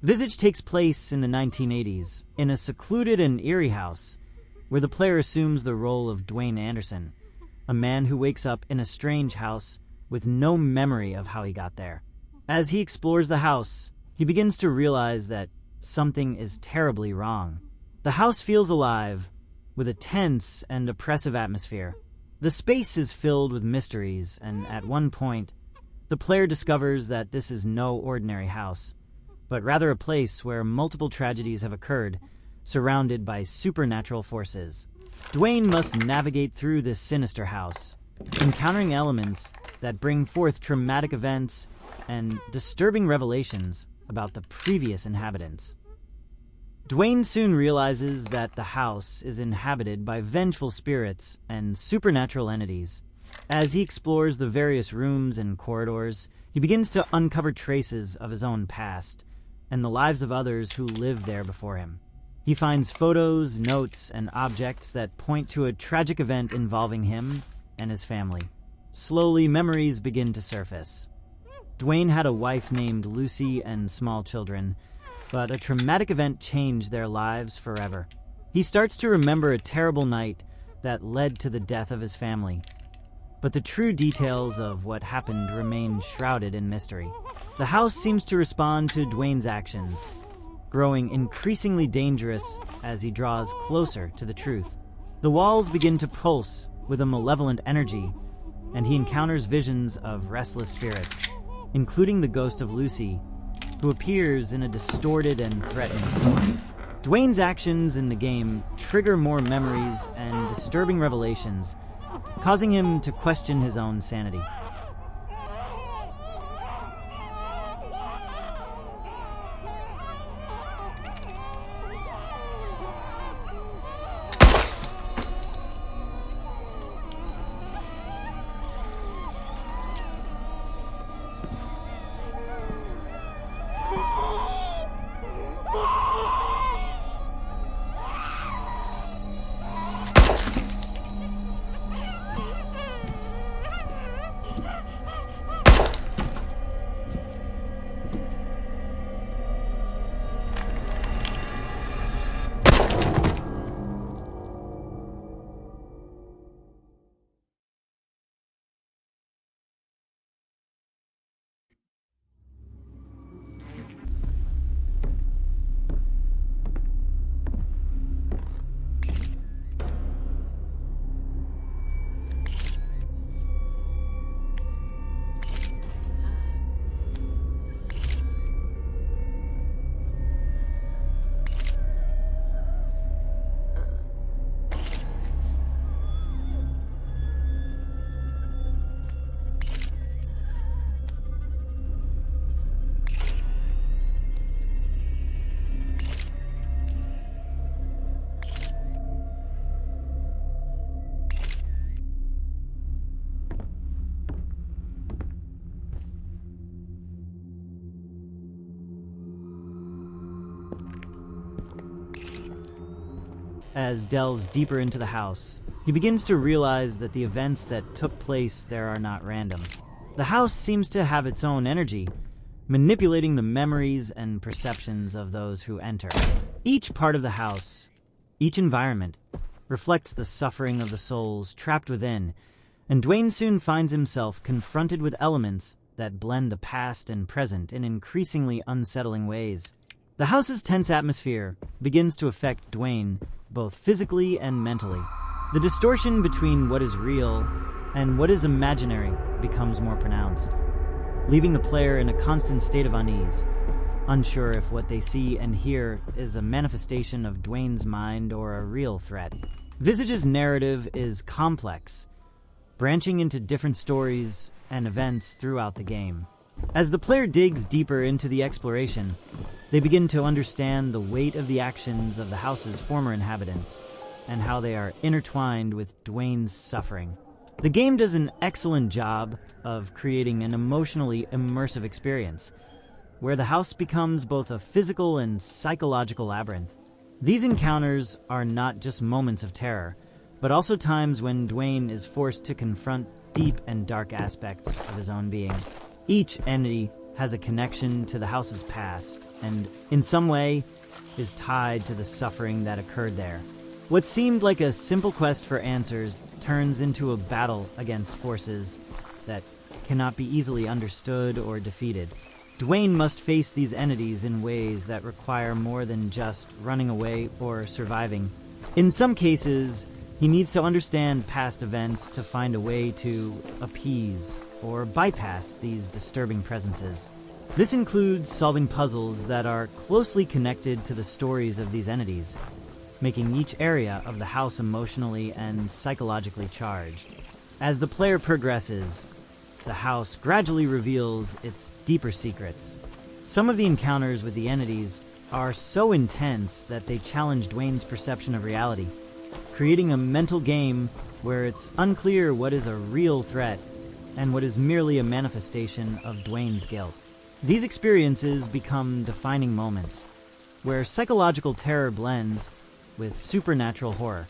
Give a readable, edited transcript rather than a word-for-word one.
VISAGE takes place in the 1980s, in a secluded and eerie house, where the player assumes the role of Dwayne Anderson, a man who wakes up in a strange house with no memory of how he got there. As he explores the house, he begins to realize that something is terribly wrong. The house feels alive, with a tense and oppressive atmosphere. The space is filled with mysteries, and at one point, the player discovers that this is no ordinary house, but rather a place where multiple tragedies have occurred, surrounded by supernatural forces. Dwayne must navigate through this sinister house, encountering elements that bring forth traumatic events and disturbing revelations about the previous inhabitants. Dwayne soon realizes that the house is inhabited by vengeful spirits and supernatural entities. As he explores the various rooms and corridors, he begins to uncover traces of his own past and the lives of others who lived there before him. He finds photos, notes, and objects that point to a tragic event involving him and his family. Slowly, memories begin to surface. Dwayne had a wife named Lucy and small children, but a traumatic event changed their lives forever. He starts to remember a terrible night that led to the death of his family, but the true details of what happened remain shrouded in mystery. The house seems to respond to Dwayne's actions, growing increasingly dangerous as he draws closer to the truth. The walls begin to pulse with a malevolent energy, and he encounters visions of restless spirits, including the ghost of Lucy, who appears in a distorted and threatening form. Dwayne's actions in the game trigger more memories and disturbing revelations, causing him to question his own sanity. As delves deeper into the house, he begins to realize that the events that took place there are not random. The house seems to have its own energy, manipulating the memories and perceptions of those who enter. Each part of the house, each environment, reflects the suffering of the souls trapped within, and Dwayne soon finds himself confronted with elements that blend the past and present in increasingly unsettling ways. The house's tense atmosphere begins to affect Dwayne both physically and mentally. The distortion between what is real and what is imaginary becomes more pronounced, leaving the player in a constant state of unease, unsure if what they see and hear is a manifestation of Dwayne's mind or a real threat. VISAGE's narrative is complex, branching into different stories and events throughout the game. As the player digs deeper into the exploration, they begin to understand the weight of the actions of the house's former inhabitants and how they are intertwined with Dwayne's suffering. The game does an excellent job of creating an emotionally immersive experience, where the house becomes both a physical and psychological labyrinth. These encounters are not just moments of terror, but also times when Dwayne is forced to confront deep and dark aspects of his own being. Each entity has a connection to the house's past, and in some way is tied to the suffering that occurred there. What seemed like a simple quest for answers turns into a battle against forces that cannot be easily understood or defeated. Dwayne must face these entities in ways that require more than just running away or surviving. In some cases, he needs to understand past events to find a way to appease or bypass these disturbing presences. This includes solving puzzles that are closely connected to the stories of these entities, making each area of the house emotionally and psychologically charged. As the player progresses, the house gradually reveals its deeper secrets. Some of the encounters with the entities are so intense that they challenge Dwayne's perception of reality, creating a mental game where it's unclear what is a real threat and what is merely a manifestation of Dwayne's guilt. These experiences become defining moments, where psychological terror blends with supernatural horror.